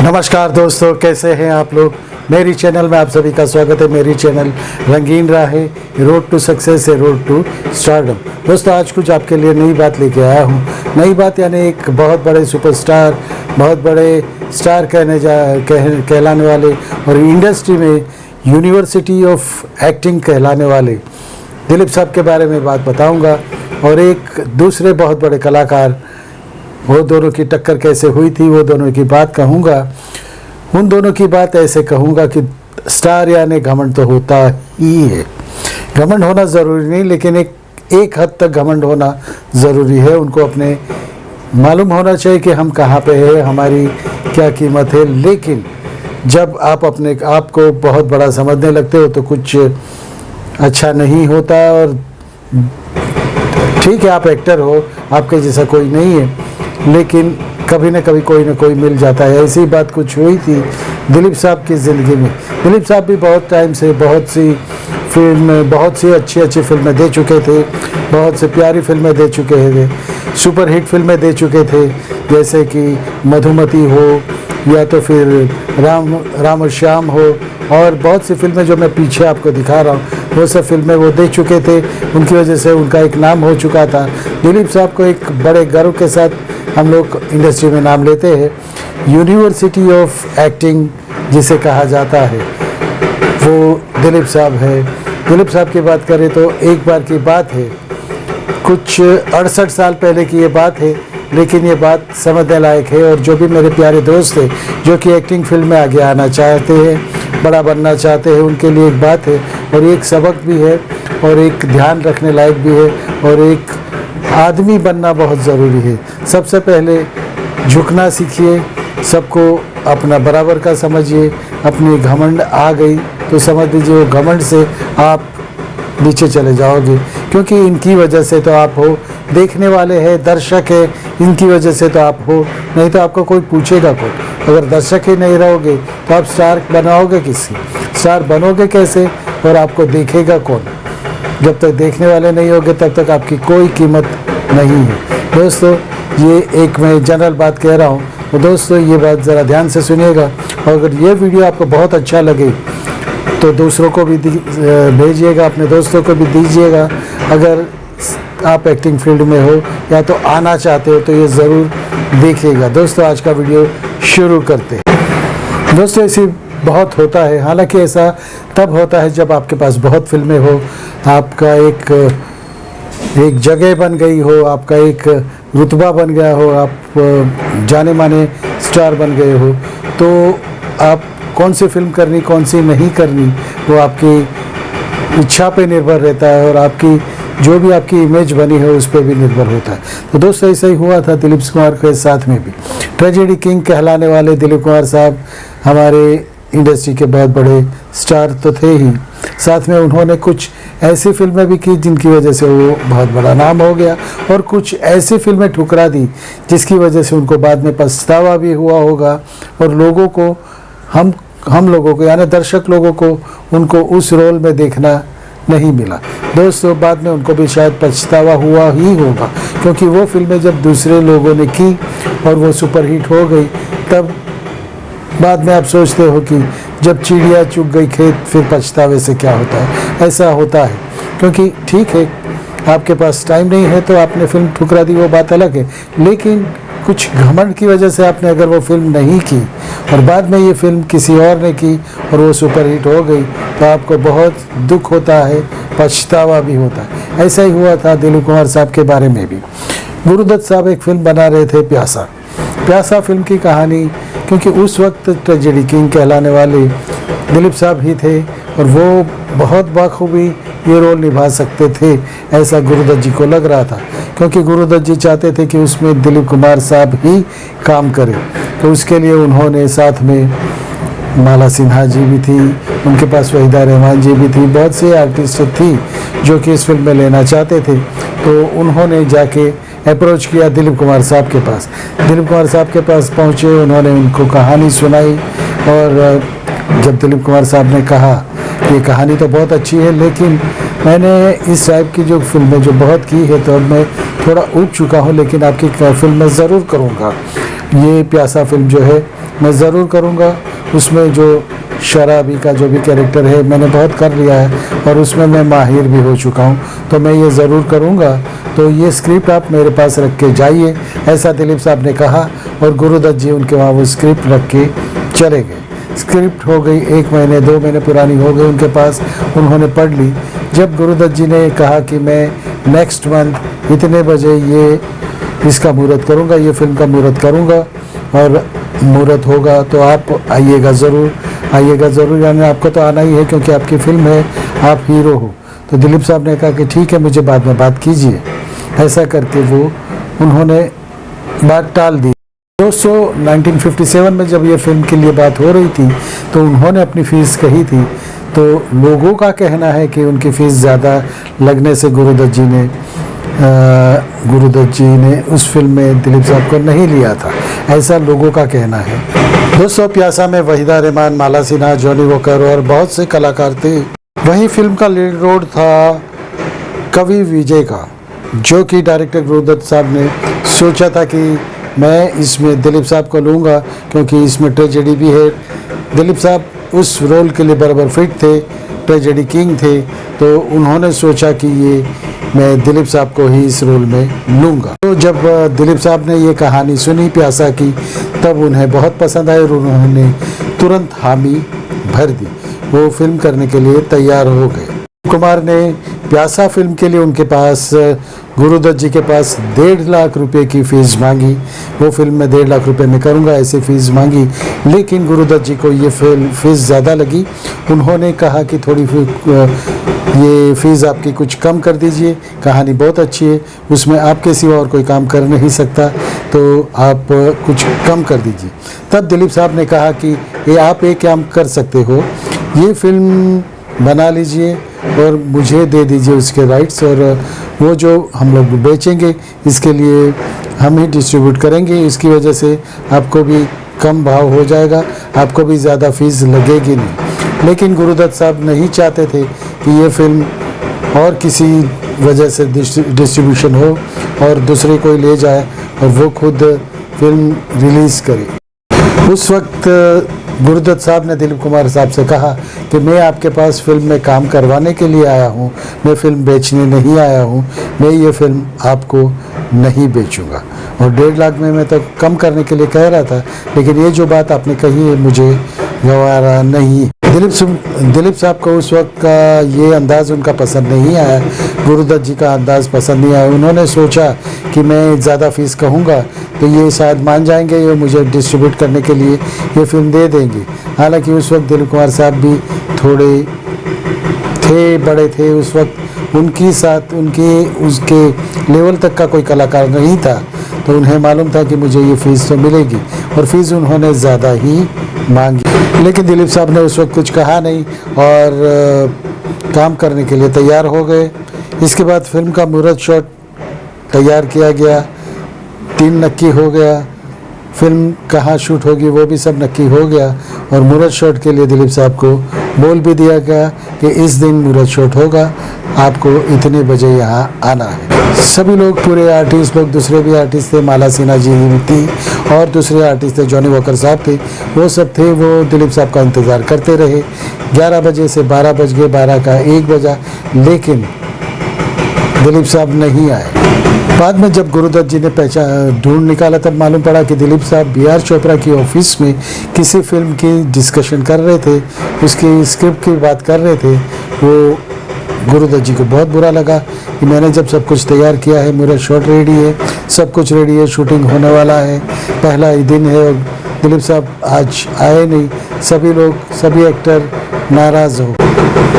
नमस्कार दोस्तों, कैसे हैं आप लोग। मेरी चैनल में आप सभी का स्वागत है। मेरी चैनल रंगीन राहें, रोड टू सक्सेस है, रोड टू स्टारडम। दोस्तों, आज कुछ आपके लिए नई बात लेके आया हूँ। नई बात यानी एक बहुत बड़े सुपरस्टार, बहुत बड़े स्टार कहलाने वाले और इंडस्ट्री में यूनिवर्सिटी ऑफ एक्टिंग कहलाने वाले दिलीप साहब के बारे में बात बताऊँगा। और एक दूसरे बहुत बड़े कलाकार, वो दोनों की टक्कर कैसे हुई थी, वो दोनों की बात कहूँगा। उन दोनों की बात ऐसे कहूँगा कि स्टार यानी घमंड तो होता ही है। घमंड होना ज़रूरी नहीं, लेकिन एक हद तक घमंड होना ज़रूरी है। उनको अपने मालूम होना चाहिए कि हम कहाँ पे हैं, हमारी क्या कीमत है। लेकिन जब आप अपने आप को बहुत बड़ा समझने लगते हो तो कुछ अच्छा नहीं होता। और ठीक है, आप एक्टर हो, आपके जैसा कोई नहीं है, लेकिन कभी न कभी कोई न कोई मिल जाता है। ऐसी बात कुछ हुई थी दिलीप साहब की ज़िंदगी में। दिलीप साहब भी बहुत टाइम से बहुत सी अच्छी फिल्में दे चुके थे, बहुत से प्यारी फिल्में दे चुके थे, सुपर हिट फिल्में दे चुके थे, जैसे कि मधुमती हो या तो फिर राम और श्याम हो, और बहुत सी फिल्में जो मैं पीछे आपको दिखा रहा हूँ वो सब फिल्में वो दे चुके थे। उनकी वजह से उनका एक नाम हो चुका था। दिलीप साहब को एक बड़े गर्व के साथ हम लोग इंडस्ट्री में नाम लेते हैं। यूनिवर्सिटी ऑफ एक्टिंग जिसे कहा जाता है, वो दिलीप साहब है। दिलीप साहब की बात करें तो एक बार की बात है, कुछ 68 साल पहले की ये बात है, लेकिन ये बात समझने लायक है। और जो भी मेरे प्यारे दोस्त हैं जो कि एक्टिंग फील्ड में आगे आना चाहते हैं, बड़ा बनना चाहते हैं, उनके लिए एक बात है और एक सबक भी है और एक ध्यान रखने लायक भी है। और एक आदमी बनना बहुत ज़रूरी है। सबसे पहले झुकना सीखिए, सबको अपना बराबर का समझिए। अपनी घमंड आ गई तो समझ लीजिए वो घमंड से आप नीचे चले जाओगे, क्योंकि इनकी वजह से तो आप हो। देखने वाले हैं, दर्शक है, इनकी वजह से तो आप हो, नहीं तो आपको कोई पूछेगा कौन। अगर दर्शक ही नहीं रहोगे तो आप स्टार बनाओगे किससे, स्टार बनोगे कैसे, और आपको देखेगा कौन। जब तक देखने वाले नहीं होगे तब तक आपकी कोई कीमत नहीं है। दोस्तों, ये एक मैं जनरल बात कह रहा हूँ, तो दोस्तों ये बात ज़रा ध्यान से सुनिएगा। और अगर ये वीडियो आपको बहुत अच्छा लगे तो दूसरों को भी भेजिएगा, अपने दोस्तों को भी दीजिएगा। अगर आप एक्टिंग फील्ड में हो या तो आना चाहते हो तो ये ज़रूर देखिएगा। दोस्तों, आज का वीडियो शुरू करते हैं। दोस्तों, ऐसी बहुत होता है, हालांकि ऐसा तब होता है जब आपके पास बहुत फिल्में हो, आपका एक जगह बन गई हो, आपका एक रुतबा बन गया हो, आप जाने माने स्टार बन गए हो, तो आप कौन सी फिल्म करनी कौन सी नहीं करनी वो आपकी इच्छा पे निर्भर रहता है, और आपकी जो भी आपकी इमेज बनी है उस पर भी निर्भर होता है। तो दोस्तों, ऐसा ही हुआ था दिलीप कुमार के साथ में भी। ट्रेजेडी किंग कहलाने वाले दिलीप कुमार साहब हमारे इंडस्ट्री के बहुत बड़े स्टार तो थे ही, साथ में उन्होंने कुछ ऐसी फिल्में भी की जिनकी वजह से वो बहुत बड़ा नाम हो गया, और कुछ ऐसी फिल्में ठुकरा दी जिसकी वजह से उनको बाद में पछतावा भी हुआ होगा। और लोगों को हम लोगों को यानी दर्शक लोगों को उनको उस रोल में देखना नहीं मिला। दोस्तों, बाद में उनको भी शायद पछतावा हुआ ही होगा, क्योंकि वो फिल्में जब दूसरे लोगों ने की और वो सुपरहिट हो गई, तब बाद में आप सोचते हो कि जब चिड़िया चुग गई खेत फिर पछतावे से क्या होता है। ऐसा होता है, क्योंकि ठीक है आपके पास टाइम नहीं है तो आपने फिल्म ठुकरा दी, वो बात अलग है। लेकिन कुछ घमंड की वजह से आपने अगर वो फिल्म नहीं की और बाद में ये फिल्म किसी और ने की और वो सुपरहिट हो गई, तो आपको बहुत दुख होता है, पछतावा भी होता है। ऐसा ही हुआ था दिलीप कुमार साहब के बारे में भी। गुरुदत्त साहब एक फिल्म बना रहे थे, प्यासा फिल्म की कहानी, क्योंकि उस वक्त ट्रेजेडी किंग कहलाने वाले दिलीप साहब ही थे और वो बहुत बखूबी ये रोल निभा सकते थे, ऐसा गुरुदत्त जी को लग रहा था, क्योंकि गुरुदत्त जी चाहते थे कि उसमें दिलीप कुमार साहब ही काम करें। तो उसके लिए उन्होंने साथ में माला सिन्हा जी भी थी, उनके पास वहीदा रहमान जी भी थी, बहुत से आर्टिस्ट थी जो कि इस फिल्म में लेना चाहते थे। तो उन्होंने जाके अप्रोच किया दिलीप कुमार साहब के पास। दिलीप कुमार साहब के पास पहुँचे, उन्होंने उनको कहानी सुनाई, और जब दिलीप कुमार साहब ने कहा कि ये कहानी तो बहुत अच्छी है, लेकिन मैंने इस टाइप की जो फिल्में जो बहुत की है तो अब मैं थोड़ा ऊब चुका हूँ, लेकिन आपकी फिल्म मैं ज़रूर करूँगा। ये प्यासा फिल्म जो है मैं ज़रूर करूँगा। उसमें जो शराबी का जो भी कैरेक्टर है मैंने बहुत कर लिया है और उसमें मैं माहिर भी हो चुका हूँ, तो मैं ये ज़रूर करूँगा। तो ये स्क्रिप्ट आप मेरे पास रख के जाइए, ऐसा दिलीप साहब ने कहा और गुरुदत्त जी उनके वहाँ वो स्क्रिप्ट रख के चले गए। स्क्रिप्ट हो गई 1 महीने 2 महीने पुरानी हो गई उनके पास, उन्होंने पढ़ ली। जब गुरुदत्त जी ने कहा कि मैं नेक्स्ट मंथ इतने बजे ये इसका मुहूर्त करूँगा, ये फिल्म का मुहूर्त करूँगा और मुहूर्त होगा तो आप आइएगा ज़रूर, यानी आपको तो आना ही है क्योंकि आपकी फिल्म है, आप हीरो हो। तो दिलीप साहब ने कहा कि ठीक है, मुझे बाद में बात कीजिए। ऐसा करके वो उन्होंने बात टाल दी। दोस्तों 1957 में जब ये फिल्म के लिए बात हो रही थी तो उन्होंने अपनी फ़ीस कही थी, तो लोगों का कहना है कि उनकी फ़ीस ज़्यादा लगने से गुरुदत्त जी ने उस फिल्म में दिलीप साहब को नहीं लिया था, ऐसा लोगों का कहना है। दोस्तों प्यासा में वहीदा रहमान, माला सिन्हा, जॉनी वॉकर और बहुत से कलाकार थे। वहीं फिल्म का लीड रोल था कवि विजय का, जो कि डायरेक्टर गुरुदत्त साहब ने सोचा था कि मैं इसमें दिलीप साहब को लूँगा क्योंकि इसमें ट्रेजेडी भी है। दिलीप साहब उस रोल के लिए बराबर फिट थे, ट्रेजेडी किंग थे, तो उन्होंने सोचा कि ये मैं दिलीप साहब को ही इस रोल में लूँगा। तो जब दिलीप साहब ने ये कहानी सुनी प्यासा की, तब उन्हें बहुत पसंद आई और उन्होंने तुरंत हामी भर दी, वो फिल्म करने के लिए तैयार हो गए। कुमार ने प्यासा फिल्म के लिए उनके पास गुरुदत्त जी के पास 1.5 लाख रुपए की फ़ीस मांगी। वो फिल्म में 1.5 लाख रुपए में करूँगा ऐसी फ़ीस मांगी, लेकिन गुरुदत्त जी को ये फ़ीस ज़्यादा लगी। उन्होंने कहा कि थोड़ी ये फ़ीस आपकी कुछ कम कर दीजिए, कहानी बहुत अच्छी है, उसमें आपके सिवा और कोई काम कर नहीं सकता, तो आप कुछ कम कर दीजिए। तब दिलीप साहब ने कहा कि ये आप एक काम कर सकते हो, ये फिल्म बना लीजिए और मुझे दे दीजिए उसके राइट्स, और वो जो हम लोग बेचेंगे इसके लिए हम ही डिस्ट्रीब्यूट करेंगे, इसकी वजह से आपको भी कम भाव हो जाएगा, आपको भी ज़्यादा फीस लगेगी नहीं। लेकिन गुरुदत्त साहब नहीं चाहते थे कि ये फिल्म और किसी वजह से डिस्ट्रीब्यूशन हो और दूसरे कोई ले जाए और वो खुद फिल्म रिलीज़ करे। उस वक्त गुरुदत्त साहब ने दिलीप कुमार साहब से कहा कि मैं आपके पास फिल्म में काम करवाने के लिए आया हूँ, मैं फिल्म बेचने नहीं आया हूँ, मैं ये फिल्म आपको नहीं बेचूंगा। और 1.5 लाख में मैं तो कम करने के लिए कह रहा था, लेकिन ये जो बात आपने कही है मुझे गवारा नहीं। दिलीप साहब को उस वक्त का ये अंदाज़ उनका पसंद नहीं आया, गुरुदत्त जी का अंदाज़ पसंद नहीं आया। उन्होंने सोचा कि मैं ज़्यादा फ़ीस कहूँगा तो ये शायद मान जाएंगे, ये मुझे डिस्ट्रीब्यूट करने के लिए ये फिल्म दे देंगे। हालांकि उस वक्त दिलीप कुमार साहब भी थोड़े थे, बड़े थे उस वक्त, उसके लेवल तक का कोई कलाकार नहीं था, तो उन्हें मालूम था कि मुझे ये फ़ीस तो मिलेगी, और फीस उन्होंने ज़्यादा ही मांगी। लेकिन दिलीप साहब ने उस वक्त कुछ कहा नहीं और काम करने के लिए तैयार हो गए। इसके बाद फिल्म का मुहूर्त शॉट तैयार किया गया, 3 नक्की हो गया, फिल्म कहाँ शूट होगी वो भी सब नक्की हो गया, और मुहूर्त शॉट के लिए दिलीप साहब को बोल भी दिया गया कि इस दिन मुहूर्त शॉट होगा, आपको इतने बजे यहाँ आना है। सभी लोग, पूरे आर्टिस्ट लोग, दूसरे भी आर्टिस्ट थे, माला सिन्हा जी भी थी और दूसरे आर्टिस्ट थे, जॉनी वॉकर साहब थे, वो सब थे, वो दिलीप साहब का इंतज़ार करते रहे। 11 बजे से 12 बज गए, 12 का 1 बजा, लेकिन दिलीप साहब नहीं आए। बाद में जब गुरुदत्त जी ने ढूंढ निकाला तब मालूम पड़ा कि दिलीप साहब B.R. चोपड़ा की ऑफिस में किसी फिल्म की डिस्कशन कर रहे थे, उसकी स्क्रिप्ट की बात कर रहे थे। वो गुरुदत्त जी को बहुत बुरा लगा कि मैंने जब सब कुछ तैयार किया है, मेरा शॉट रेडी है, सब कुछ रेडी है, शूटिंग होने वाला है, पहला ही दिन है और दिलीप साहब आज आए नहीं। सभी एक्टर नाराज़ हो।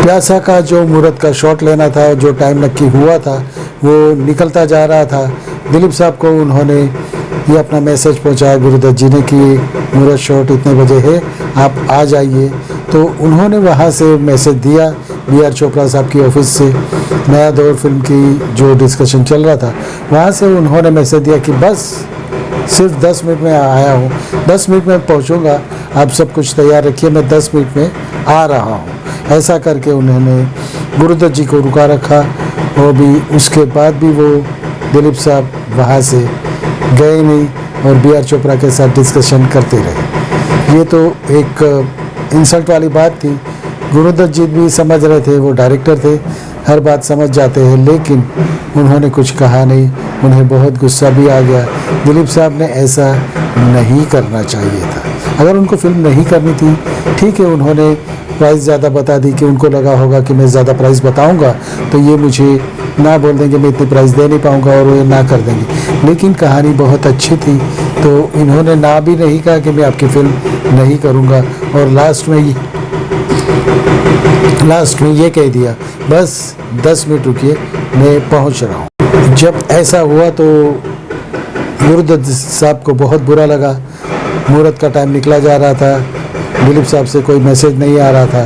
प्यासा का जो मुहूर्त का शॉट लेना था, जो टाइम नक्की हुआ था, वो निकलता जा रहा था। दिलीप साहब को उन्होंने ये अपना मैसेज पहुंचाया गुरुदत्त जी ने कि मुहूर्त शॉट इतने बजे है, आप आ जाइए। तो उन्होंने वहाँ से मैसेज दिया B.R. चोपड़ा साहब की ऑफिस से, नया दौर फिल्म की जो डिस्कशन चल रहा था, वहाँ से उन्होंने मैसेज दिया कि बस सिर्फ 10 मिनट में आया हूँ, 10 मिनट में पहुँचूँगा, आप सब कुछ तैयार रखिए, मैं 10 मिनट में आ रहा हूँ। ऐसा करके उन्होंने गुरुदत्त जी को रुका रखा, और भी उसके बाद भी वो दिलीप साहब वहाँ से गए नहीं और B.R. चोपड़ा के साथ डिस्कशन करते रहे। ये तो एक इंसल्ट वाली बात थी। गुरुदत्त जी भी समझ रहे थे, वो डायरेक्टर थे, हर बात समझ जाते हैं, लेकिन उन्होंने कुछ कहा नहीं। उन्हें बहुत गुस्सा भी आ गया। दिलीप साहब ने ऐसा नहीं करना चाहिए था। अगर उनको फिल्म नहीं करनी थी, ठीक है, उन्होंने प्राइस ज़्यादा बता दी कि उनको लगा होगा कि मैं ज़्यादा प्राइस बताऊंगा तो ये मुझे ना बोल देंगे, मैं इतनी प्राइस दे नहीं पाऊंगा और वो ना कर देंगे। लेकिन कहानी बहुत अच्छी थी, तो इन्होंने ना भी नहीं कहा कि मैं आपकी फिल्म नहीं करूंगा, और लास्ट में ये कह दिया, बस 10 मिनट रुकिए, मैं पहुंच रहा हूं। जब ऐसा हुआ तो गुरुदत्त साहब को बहुत बुरा लगा। मुहूर्त का टाइम निकला जा रहा था, दिलीप साहब से कोई मैसेज नहीं आ रहा था।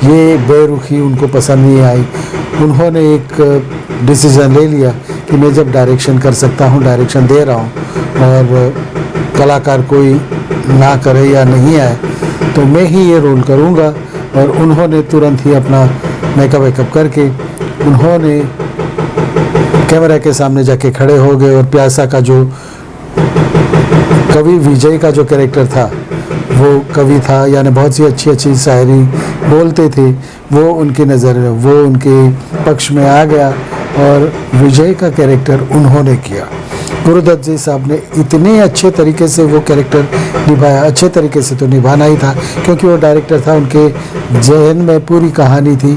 ये बेरुखी उनको पसंद नहीं आई। उन्होंने एक डिसीज़न ले लिया कि मैं जब डायरेक्शन कर सकता हूँ, डायरेक्शन दे रहा हूँ, और कलाकार कोई ना करे या नहीं आए तो मैं ही ये रोल करूँगा। और उन्होंने तुरंत ही अपना मेकअप वेकअप करके उन्होंने कैमरा के सामने जाके खड़े हो गए, और प्यासा का जो कवि विजय का जो कैरेक्टर था, वो कवि था, यानी बहुत सी अच्छी अच्छी शायरी बोलते थे, वो उनकी नज़र में, वो उनके पक्ष में आ गया, और विजय का कैरेक्टर उन्होंने किया। गुरुदत्त जी साहब ने इतने अच्छे तरीके से वो कैरेक्टर निभाया। अच्छे तरीके से तो निभाना ही था, क्योंकि वो डायरेक्टर था, उनके जहन में पूरी कहानी थी,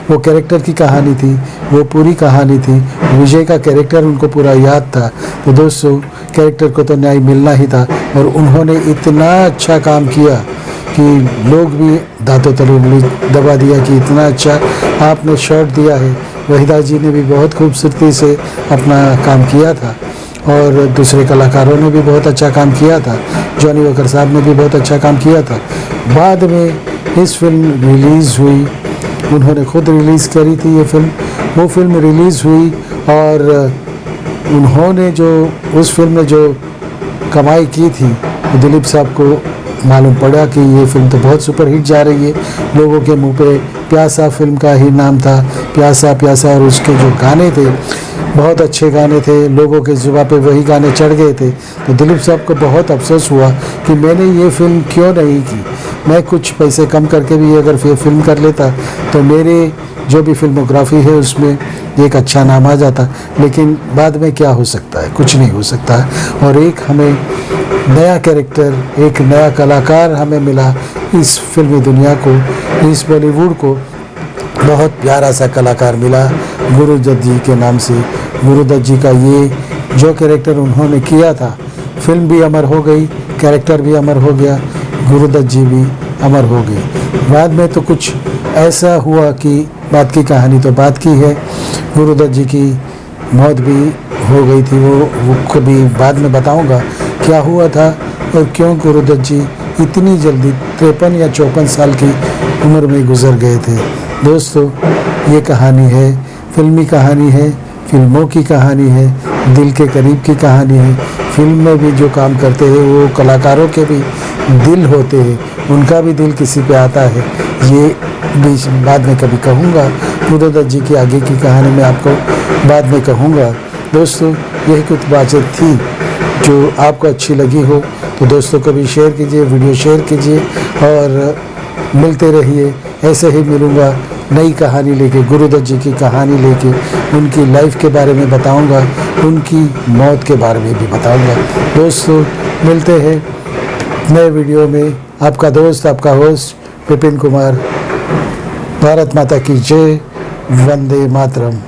वो कैरेक्टर की कहानी थी, वो पूरी कहानी थी। विजय का कैरेक्टर उनको पूरा याद था, तो दोस्तों कैरेक्टर को तो न्याय मिलना ही था। और उन्होंने इतना अच्छा काम किया कि लोग भी दांतों तले उंगली दबा दिया कि इतना अच्छा आपने शॉट दिया है। वहीदा जी ने भी बहुत खूबसूरती से अपना काम किया था, और दूसरे कलाकारों ने भी बहुत अच्छा काम किया था। जॉनी वॉकर साहब ने भी बहुत अच्छा काम किया था। बाद में इस फिल्म रिलीज़ हुई, उन्होंने खुद रिलीज़ करी थी ये फिल्म। वो फिल्म रिलीज़ हुई, और उन्होंने जो उस फिल्म में जो कमाई की थी, दिलीप साहब को मालूम पड़ा कि ये फिल्म तो बहुत सुपरहिट जा रही है। लोगों के मुंह पे प्यासा फिल्म का ही नाम था, प्यासा प्यासा, और उसके जो गाने थे बहुत अच्छे गाने थे, लोगों के जुबान पे वही गाने चढ़ गए थे। तो दिलीप साहब को बहुत अफसोस हुआ कि मैंने ये फिल्म क्यों नहीं की। मैं कुछ पैसे कम करके भी अगर फिल्म कर लेता तो मेरे जो भी फिल्मोग्राफी है उसमें एक अच्छा नाम आ जाता। लेकिन बाद में क्या हो सकता है, कुछ नहीं हो सकता है। और एक हमें नया कैरेक्टर, एक नया कलाकार हमें मिला इस फिल्मी दुनिया को, इस बॉलीवुड को बहुत प्यारा सा कलाकार मिला गुरुदत्त जी के नाम से। गुरुदत्त जी का ये जो कैरेक्टर उन्होंने किया था, फिल्म भी अमर हो गई, कैरेक्टर भी अमर हो गया, गुरुदत्त जी भी अमर हो गए। बाद में तो कुछ ऐसा हुआ कि बात की कहानी तो बात की है, गुरुदत्त जी की मौत भी हो गई थी। वो कभी बाद में बताऊंगा क्या हुआ था और क्यों गुरुदत्त जी इतनी जल्दी 53 या 54 साल की उम्र में गुजर गए थे। दोस्तों ये कहानी है, फिल्मी कहानी है, फिल्मों की कहानी है, दिल के करीब की कहानी है। फिल्म में भी जो काम करते हैं वो कलाकारों के भी दिल होते हैं, उनका भी दिल किसी पे आता है। ये बीच बाद में कभी कहूँगा, गुरुदत्त जी की आगे की कहानी मैं आपको बाद में कहूँगा। दोस्तों यही कुछ बातें थी जो आपको अच्छी लगी हो तो दोस्तों को भी शेयर कीजिए, वीडियो शेयर कीजिए, और मिलते रहिए। ऐसे ही मिलूँगा नई कहानी लेके, गुरुदत्त जी की कहानी लेके, उनकी लाइफ के बारे में बताऊंगा, उनकी मौत के बारे में भी बताऊंगा। दोस्तों मिलते हैं नए वीडियो में। आपका दोस्त, आपका होस्ट विपिन कुमार। भारत माता की जय, वंदे मातरम,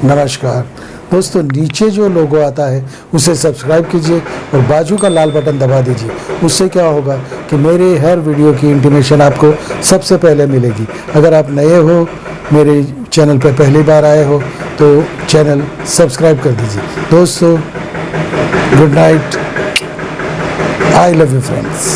नमस्कार। दोस्तों नीचे जो लोगो आता है उसे सब्सक्राइब कीजिए और बाजू का लाल बटन दबा दीजिए। उससे क्या होगा कि मेरे हर वीडियो की इंटीमेशन आपको सबसे पहले मिलेगी। अगर आप नए हो, मेरे चैनल पर पहली बार आए हो तो चैनल सब्सक्राइब कर दीजिए। दोस्तों good night, I love you friends.